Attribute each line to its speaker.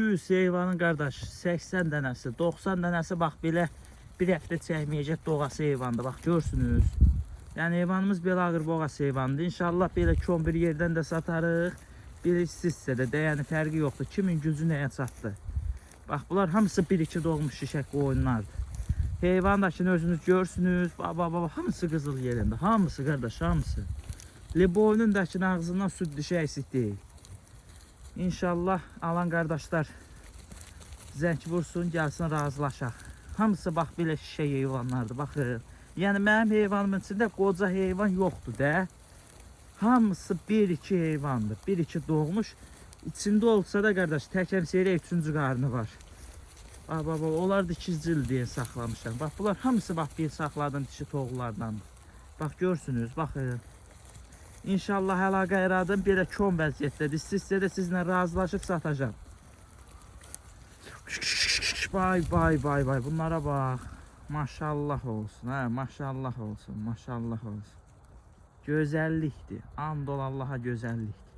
Speaker 1: 100 heyvanın qardaş 80 dənəsi, 90 dənəsi bax belə bir həftə çəkməyəcək doğası heyvandır. Bax görsünüz. Yəni heyvanımız belə ağır boğası heyvandır. İnşallah belə kon bir yerdən də satarıq. Biri sizsə də yəni fərqi yoxdur. Kimin gücü nəyə çatdı. Bax bunlar hamısı 1-2 doğmuş şişək qoyunlardır. Heyvandakını özünüz görsünüz. Baba hamısı qızıl yerində. Hamısı qardaş, hamısı. Liboyunun dakinin ağzından süd dişi eksik deyil. İnşallah alan qardaşlar zəng vursun, gəlsin razılaşaq. Hamısı bax belə şişək heyvanlardır. Baxın. Yəni mənim heyvanımın içində qoca heyvan yoxdur da. Hamısı 1-2 heyvandır. 1-2 doğmuş. İçində olsa da qardaş təkəmsəyə 3-cü qarnı var. Baba onlar da 2 il deyə saxlamışlar. Bax bunlar hamısı bax bir saxladım dişi toğullardandır. Bax görsünüz, baxın. İnşallah əlaqə yaradım, belə kon vəziyyətdədir. Sizsə də sizlə razılaşıb satacağım. Vay, bunlara bax. Maşallah olsun, hə, maşallah olsun, maşallah olsun. Gözəllikdir, and ol Allaha gözəllikdir.